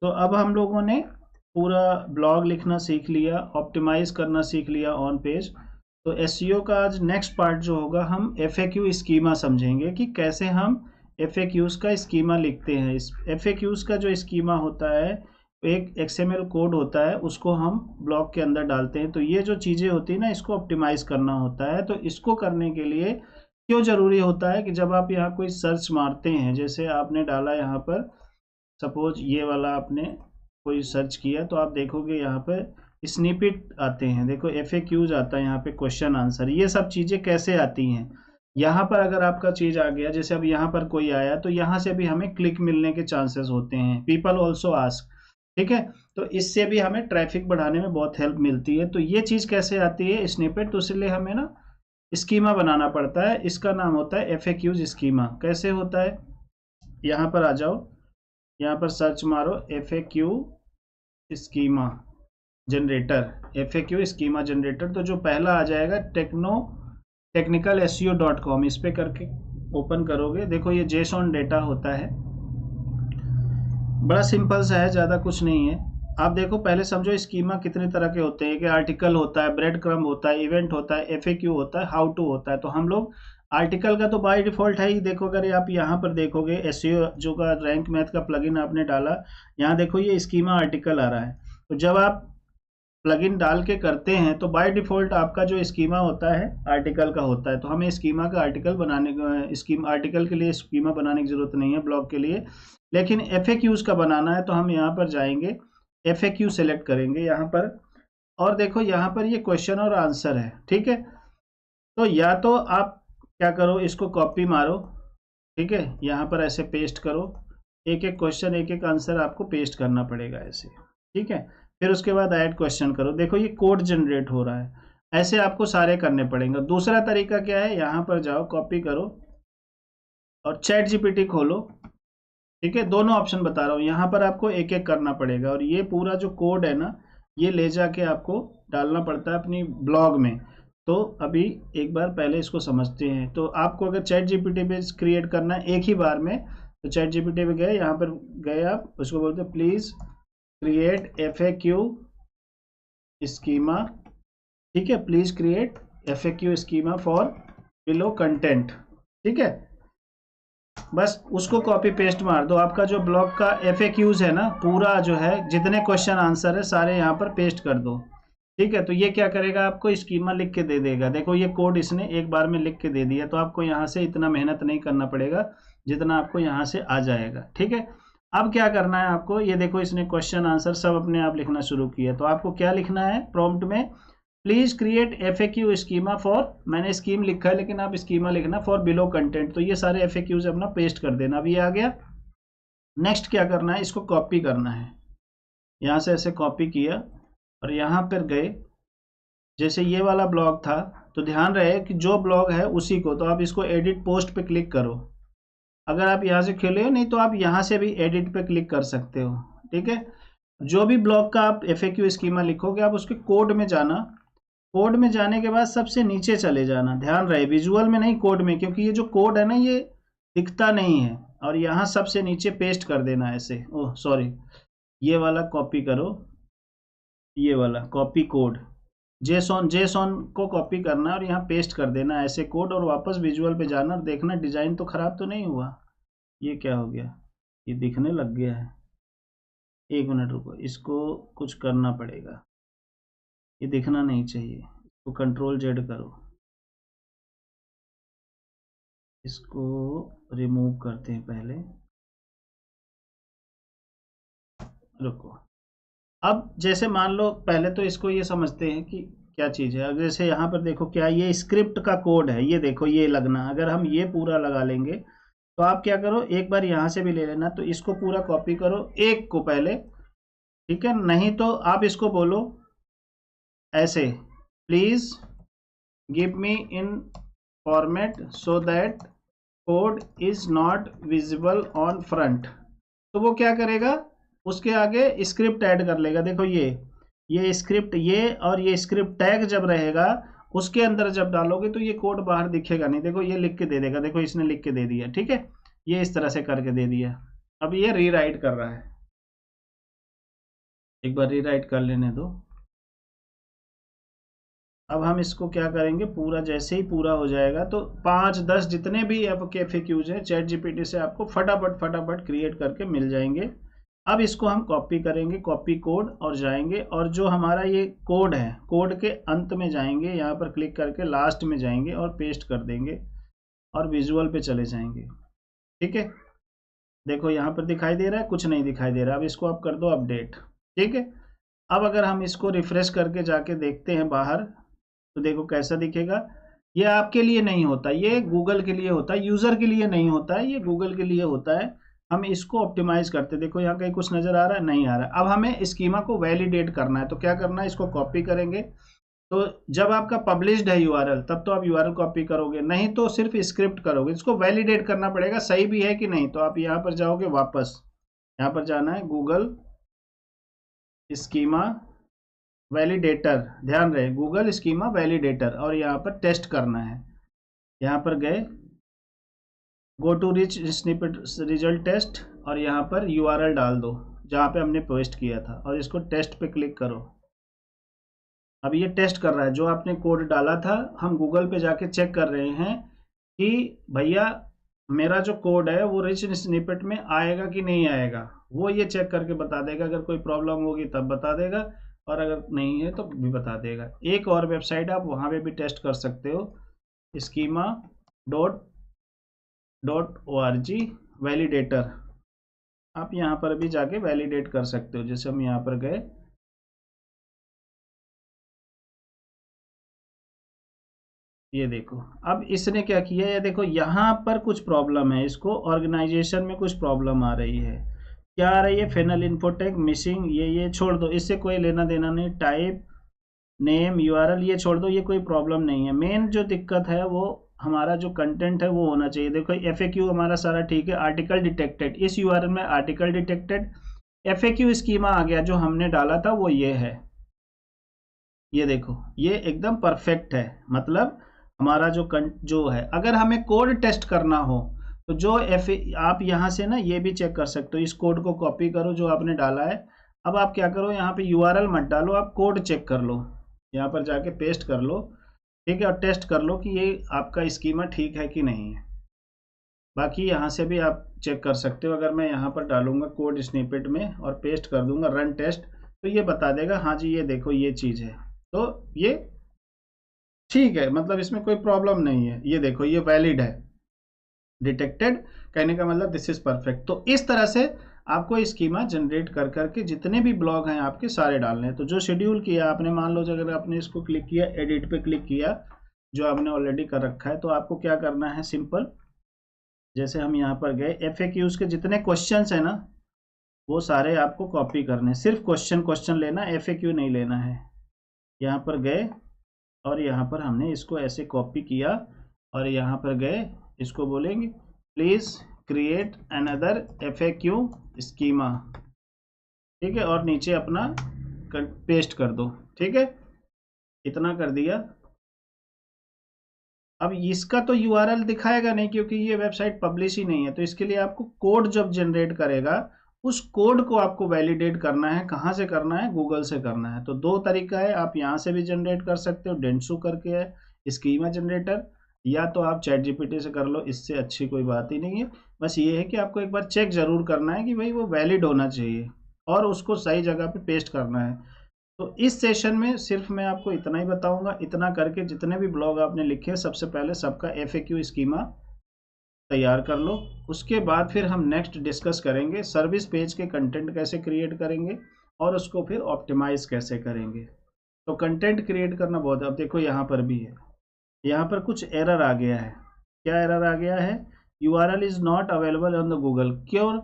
तो अब हम लोगों ने पूरा ब्लॉग लिखना सीख लिया, ऑप्टिमाइज करना सीख लिया ऑन पेज। तो एसईओ का आज नेक्स्ट पार्ट जो होगा, हम एफएक्यू स्कीमा समझेंगे कि कैसे हम एफएक्यूज का स्कीमा लिखते हैं। इस एफएक्यूज का जो स्कीमा होता है, एक एक्सएमएल कोड होता है, उसको हम ब्लॉग के अंदर डालते हैं। तो ये जो चीज़ें होती है ना, इसको ऑप्टिमाइज करना होता है। तो इसको करने के लिए क्यों ज़रूरी होता है कि जब आप यहाँ कोई सर्च मारते हैं, जैसे आपने डाला यहाँ पर, सपोज ये वाला आपने कोई सर्च किया, तो आप देखोगे यहाँ पर स्निपेट आते हैं। देखो एफएक्यूज आता है यहाँ पे, क्वेश्चन आंसर, ये सब चीज़ें कैसे आती हैं। यहाँ पर अगर आपका चीज़ आ गया, जैसे अब यहाँ पर कोई आया, तो यहाँ से भी हमें क्लिक मिलने के चांसेस होते हैं। पीपल ऑल्सो आस्क, ठीक है। तो इससे भी हमें ट्रैफिक बढ़ाने में बहुत हेल्प मिलती है। तो ये चीज़ कैसे आती है स्निपेट, तो इसलिए हमें ना स्कीमा बनाना पड़ता है। इसका नाम होता है एफएक्यूज स्कीमा। कैसे होता है, यहाँ पर आ जाओ, यहाँ पर सर्च मारो FAQ schema generator, FAQ schema generator. तो जो पहला आ जाएगा technicalseo.com, इस पे करके ओपन करोगे, देखो ये जेसॉन डेटा होता है, बड़ा सिंपल सा है, ज़्यादा कुछ नहीं है। आप देखो पहले समझो स्कीमा कितने तरह के होते हैं कि आर्टिकल होता है, ब्रेड क्रम्ब होता है, इवेंट होता है, एफएक्यू होता है, हाउ टू होता है। तो हम लोग आर्टिकल का तो बाय डिफॉल्ट है ही। देखो अगर आप यहाँ पर देखोगे एसईओ जो का रैंक मैथ का प्लगइन आपने डाला, यहाँ देखो ये स्कीमा आर्टिकल आ रहा है। तो जब आप प्लगइन डाल के करते हैं तो बाय डिफॉल्ट आपका जो स्कीमा होता है आर्टिकल का होता है। तो हमें स्कीमा का आर्टिकल बनाने, स्कीम आर्टिकल के लिए स्कीमा बनाने की जरूरत नहीं है ब्लॉग के लिए। लेकिन एफएक्यूज का बनाना है, तो हम यहाँ पर जाएंगे, एफएक्यू सेलेक्ट करेंगे यहाँ पर, और देखो यहाँ पर ये क्वेश्चन और आंसर है, ठीक है। तो या तो आप क्या करो, इसको कॉपी मारो, ठीक है, यहाँ पर ऐसे पेस्ट करो, एक एक क्वेश्चन एक एक आंसर आपको पेस्ट करना पड़ेगा ऐसे, ठीक है। फिर उसके बाद ऐड क्वेश्चन करो, देखो ये कोड जनरेट हो रहा है। ऐसे आपको सारे करने पड़ेंगे। दूसरा तरीका क्या है, यहाँ पर जाओ, कॉपी करो और चैट जीपीटी खोलो, ठीक है। दोनों ऑप्शन बता रहा हूँ, यहाँ पर आपको एक एक करना पड़ेगा, और ये पूरा जो कोड है ना, ये ले जाके आपको डालना पड़ता है अपनी ब्लॉग में। तो अभी एक बार पहले इसको समझते हैं। तो आपको अगर चैट जीपीटी पे क्रिएट करना है एक ही बार में, तो चैट जीपीटी पे गए, यहाँ पर गए, आप उसको बोलते हैं प्लीज क्रिएट एफएक्यू स्कीमा, ठीक है, please create FAQ schema for below content, ठीक है। बस उसको कॉपी पेस्ट मार दो। आपका जो ब्लॉग का एफएक्यूज है ना, पूरा जो है, जितने क्वेश्चन आंसर है सारे यहाँ पर पेस्ट कर दो, ठीक है। तो ये क्या करेगा, आपको स्कीमा लिख के दे देगा। देखो ये कोड इसने एक बार में लिख के दे दिया, तो आपको यहाँ से इतना मेहनत नहीं करना पड़ेगा जितना आपको यहाँ से आ जाएगा, ठीक है। अब क्या करना है आपको, ये देखो इसने क्वेश्चन आंसर सब अपने आप लिखना शुरू किया। तो आपको क्या लिखना है प्रॉम्प्ट में, please create FAQ schema for, मैंने स्कीम लिखा है लेकिन आप स्कीमा लिखना फॉर बिलो कंटेंट। तो ये सारे एफएक्यूज अपना पेस्ट कर देना। अब ये आ गया। नेक्स्ट क्या करना है, इसको कॉपी करना है, यहाँ से ऐसे कॉपी किया और यहाँ पर गए, जैसे ये वाला ब्लॉग था, तो ध्यान रहे कि जो ब्लॉग है उसी को, तो आप इसको एडिट पोस्ट पे क्लिक करो। अगर आप यहाँ से खेले हो, नहीं तो आप यहाँ से भी एडिट पे क्लिक कर सकते हो, ठीक है। जो भी ब्लॉग का आप एफएक्यू स्कीमा लिखोगे, आप उसके कोड में जाना, कोड में जाने के बाद सबसे नीचे चले जाना। ध्यान रहे विजुअल में नहीं, कोड में, क्योंकि ये जो कोड है ना ये दिखता नहीं है। और यहाँ सबसे नीचे पेस्ट कर देना ऐसे, ओह सॉरी, ये वाला कॉपी करो, ये वाला कॉपी कोड, जेसॉन को कॉपी करना और यहाँ पेस्ट कर देना ऐसे कोड, और वापस विजुअल पे जाना और देखना डिजाइन तो खराब तो नहीं हुआ। ये क्या हो गया, ये दिखने लग गया है, एक मिनट रुको, इसको कुछ करना पड़ेगा, ये दिखना नहीं चाहिए। इसको कंट्रोल जेड करो, इसको रिमूव करते हैं पहले, रुको। अब जैसे मान लो, पहले तो इसको ये समझते हैं कि क्या चीज़ है। अब जैसे यहाँ पर देखो, क्या ये स्क्रिप्ट का कोड है, ये देखो ये लगना, अगर हम ये पूरा लगा लेंगे, तो आप क्या करो, एक बार यहाँ से भी ले लेना, तो इसको पूरा कॉपी करो एक को पहले, ठीक है। नहीं तो आप इसको बोलो ऐसे, please give me in format so that code is not visible on front. तो वो क्या करेगा, उसके आगे स्क्रिप्ट ऐड कर लेगा। देखो ये स्क्रिप्ट, ये और ये स्क्रिप्ट टैग जब रहेगा उसके अंदर जब डालोगे तो ये कोड बाहर दिखेगा नहीं। देखो ये लिख के दे देगा, देखो इसने लिख के दे दिया, ठीक है, ये इस तरह से करके दे दिया। अब ये रीराइट कर रहा है, एक बार रीराइट कर लेने दो। अब हम इसको क्या करेंगे, पूरा जैसे ही पूरा हो जाएगा तो 5-10 जितने भी आपके FAQs हैं चैट जीपीटी से आपको फटाफट फटाफट क्रिएट करके मिल जाएंगे। अब इसको हम कॉपी करेंगे, कॉपी कोड, और जाएंगे और जो हमारा ये कोड है, कोड के अंत में जाएंगे, यहाँ पर क्लिक करके लास्ट में जाएंगे और पेस्ट कर देंगे और विजुअल पे चले जाएंगे। ठीक है, देखो यहाँ पर दिखाई दे रहा है, कुछ नहीं दिखाई दे रहा। अब इसको आप कर दो अपडेट। ठीक है, अब अगर हम इसको रिफ्रेश करके जाके देखते हैं बाहर, तो देखो कैसा दिखेगा। ये आपके लिए नहीं होता, ये गूगल के लिए होता है, यूजर के लिए नहीं होता है, ये गूगल के लिए होता है। हम इसको ऑप्टिमाइज करते, देखो यहाँ कहीं कुछ नजर आ रहा है, नहीं आ रहा है। अब हमें स्कीमा को वैलिडेट करना है, तो क्या करना है, इसको कॉपी करेंगे। तो जब आपका पब्लिश्ड है यूआरएल, तब तो आप यूआरएल कॉपी करोगे, नहीं तो सिर्फ स्क्रिप्ट करोगे। इसको वैलिडेट करना पड़ेगा सही भी है कि नहीं। तो आप यहाँ पर जाओगे, वापस यहाँ पर जाना है, गूगल स्कीमा वैलिडेटर, ध्यान रहे गूगल स्कीमा वैलिडेटर, और यहाँ पर टेस्ट करना है। यहाँ पर गए, go to rich snippet result test, और यहाँ पर यूआरएल डाल दो जहाँ पे हमने पेस्ट किया था, और इसको टेस्ट पे क्लिक करो। अब ये टेस्ट कर रहा है जो आपने कोड डाला था। हम गूगल पे जाके चेक कर रहे हैं कि भैया मेरा जो कोड है वो रिच स्निपेट में आएगा कि नहीं आएगा, वो ये चेक करके बता देगा। अगर कोई प्रॉब्लम होगी तब बता देगा, और अगर नहीं है तो भी बता देगा। एक और वेबसाइट आप वहाँ पे भी टेस्ट कर सकते हो, schema.org वैलिडेटर। आप यहाँ पर भी जाके वैलिडेट कर सकते हो। जैसे हम यहाँ पर गए, ये देखो अब इसने क्या किया, ये देखो यहाँ पर कुछ प्रॉब्लम है, इसको ऑर्गेनाइजेशन में कुछ प्रॉब्लम आ रही है। क्या आ रही है, फेनल इन्फोटेक मिसिंग, ये छोड़ दो, इससे कोई लेना देना नहीं। टाइप नेम यूआरएल ये छोड़ दो, ये कोई प्रॉब्लम नहीं है। मेन जो दिक्कत है वो हमारा जो कंटेंट है वो होना चाहिए। देखो FAQ हमारा सारा ठीक है, आर्टिकल डिटेक्टेड, इस यूआरएल में आर्टिकल डिटेक्टेड, FAQ स्कीमा आ गया जो हमने डाला था वो ये है। ये देखो ये एकदम परफेक्ट है, मतलब हमारा जो है। अगर हमें कोड टेस्ट करना हो तो जो आप यहाँ से ना ये भी चेक कर सकते हो, इस कोड को कॉपी करो जो आपने डाला है। अब आप क्या करो, यहाँ पे यूआरएल मत डालो, आप कोड चेक कर लो, यहाँ पर जाके पेस्ट कर लो। ठीक है, और टेस्ट कर लो कि ये आपका स्कीमा ठीक है कि नहीं है। बाकी यहाँ से भी आप चेक कर सकते हो। अगर मैं यहाँ पर डालूंगा कोड स्निपेट में और पेस्ट कर दूंगा रन टेस्ट, तो ये बता देगा हाँ जी ये देखो ये चीज़ है, तो ये ठीक है, मतलब इसमें कोई प्रॉब्लम नहीं है। ये देखो ये वैलिड है, डिटेक्टेड, कहने का मतलब दिस इज परफेक्ट। तो इस तरह से आपको स्कीमा जनरेट कर करके जितने भी ब्लॉग हैं आपके सारे डालने हैं। तो जो शेड्यूल किया आपने, मान लो अगर आपने इसको क्लिक किया, एडिट पे क्लिक किया जो आपने ऑलरेडी कर रखा है, तो आपको क्या करना है, सिंपल, जैसे हम यहाँ पर गए, FAQs के जितने क्वेश्चंस है ना वो सारे आपको कॉपी करने, सिर्फ क्वेश्चन लेना, FAQ नहीं लेना है। यहाँ पर गए और यहाँ पर हमने इसको ऐसे कॉपी किया, और यहाँ पर गए, इसको बोलेंगे please create another FAQ schema. ठीक है, और नीचे अपना पेस्ट कर दो। ठीक है, इतना कर दिया। अब इसका तो यूआरएल दिखाएगा नहीं क्योंकि ये वेबसाइट पब्लिश ही नहीं है। तो इसके लिए आपको कोड जब जनरेट करेगा, उस कोड को आपको वैलिडेट करना है। कहाँ से करना है, गूगल से करना है। तो दो तरीका है, आप यहाँ से भी जनरेट कर सकते हो, डेंसू करके है स्कीमा जनरेटर, या तो आप चैट जीपीटी से कर लो, इससे अच्छी कोई बात ही नहीं है। बस ये है कि आपको एक बार चेक जरूर करना है कि भाई वो वैलिड होना चाहिए, और उसको सही जगह पे पेस्ट करना है। तो इस सेशन में सिर्फ मैं आपको इतना ही बताऊंगा। इतना करके जितने भी ब्लॉग आपने लिखे, सबसे पहले सबका FAQ स्कीमा तैयार कर लो। उसके बाद फिर हम नेक्स्ट डिस्कस करेंगे सर्विस पेज के कंटेंट कैसे क्रिएट करेंगे, और उसको फिर ऑप्टिमाइज कैसे करेंगे। तो कंटेंट क्रिएट करना बहुत, अब देखो यहाँ पर भी है, यहाँ पर कुछ एरर आ गया है। क्या एरर आ गया है, URL is not available on the Google. क्यों,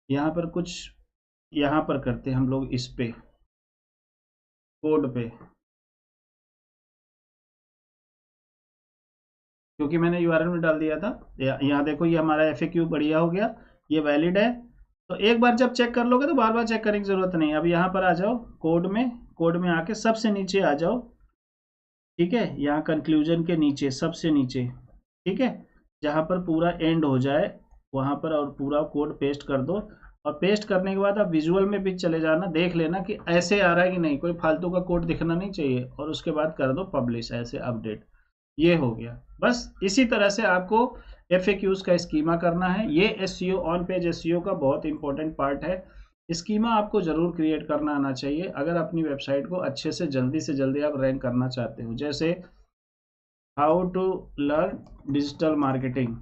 यहाँ पर कुछ, यहाँ पर करते हैं हम लोग इस पे कोड पे, क्योंकि मैंने यूआरएल में डाल दिया था। यहाँ देखो ये हमारा FAQ बढ़िया हो गया, ये वैलिड है। तो एक बार जब चेक कर लोगे तो बार बार चेक करने की जरूरत नहीं। अब यहाँ पर आ जाओ कोड में आके सबसे नीचे आ जाओ। ठीक है, यहाँ कंक्लूजन के नीचे सबसे नीचे, ठीक है, जहाँ पर पूरा एंड हो जाए वहाँ पर, और पूरा कोड पेस्ट कर दो। और पेस्ट करने के बाद आप विजुअल में भी चले जाना, देख लेना कि ऐसे आ रहा है कि नहीं, कोई फालतू का कोड दिखना नहीं चाहिए, और उसके बाद कर दो पब्लिश ऐसे अपडेट। ये हो गया। बस इसी तरह से आपको FAQs का स्कीमा करना है। ये SEO ऑन पेज SEO का बहुत इंपॉर्टेंट पार्ट है। स्कीमा आपको जरूर क्रिएट करना आना चाहिए अगर अपनी वेबसाइट को अच्छे से जल्दी आप रैंक करना चाहते हो। जैसे how to learn digital marketing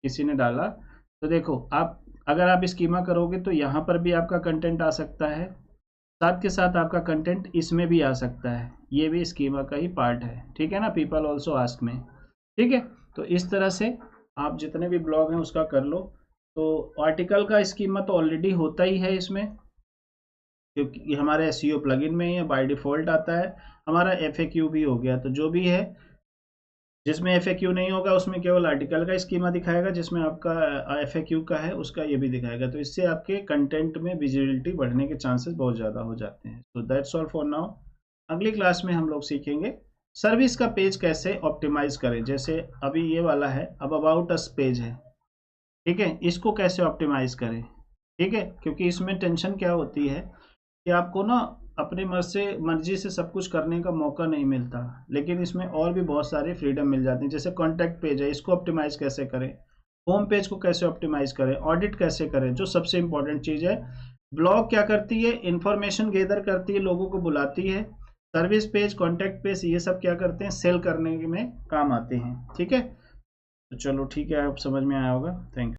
किसी ने डाला, तो देखो आप अगर आप स्कीमा करोगे तो यहाँ पर भी आपका कंटेंट आ सकता है, साथ के साथ आपका कंटेंट इसमें भी आ सकता है, ये भी स्कीमा का ही पार्ट है। ठीक है ना, पीपल ऑल्सो आस्क में। ठीक है, तो इस तरह से आप जितने भी ब्लॉग हैं उसका कर लो। तो आर्टिकल का स्कीमा तो ऑलरेडी होता ही है इसमें, क्योंकि ये हमारे SEO प्लगइन में ही है, बाय डिफॉल्ट आता है। हमारा FAQ भी हो गया, तो जो भी है जिसमें FAQ नहीं होगा उसमें केवल आर्टिकल का स्कीमा दिखाएगा, जिसमें आपका FAQ का है उसका ये भी दिखाएगा। तो इससे आपके कंटेंट में विजिबिलिटी बढ़ने के चांसेस बहुत ज़्यादा हो जाते हैं। तो दैट्स ऑल फॉर नाउ। अगली क्लास में हम लोग सीखेंगे सर्विस का पेज कैसे ऑप्टिमाइज करें। जैसे अभी ये वाला है, अब अबाउट अस पेज है, ठीक है, इसको कैसे ऑप्टिमाइज करें। ठीक है, क्योंकि इसमें टेंशन क्या होती है कि आपको ना अपने मर्जी से सब कुछ करने का मौका नहीं मिलता, लेकिन इसमें और भी बहुत सारी फ्रीडम मिल जाती है। जैसे कॉन्टैक्ट पेज है, इसको ऑप्टिमाइज कैसे करें, होम पेज को कैसे ऑप्टिमाइज करें, ऑडिट कैसे करें। जो सबसे इंपॉर्टेंट चीज है, ब्लॉग क्या करती है, इंफॉर्मेशन गैदर करती है, लोगों को बुलाती है। सर्विस पेज, कॉन्टैक्ट पेज, ये सब क्या करते हैं, सेल करने में काम आते हैं। ठीक है, तो चलो ठीक है, आप समझ में आया होगा। Thank you.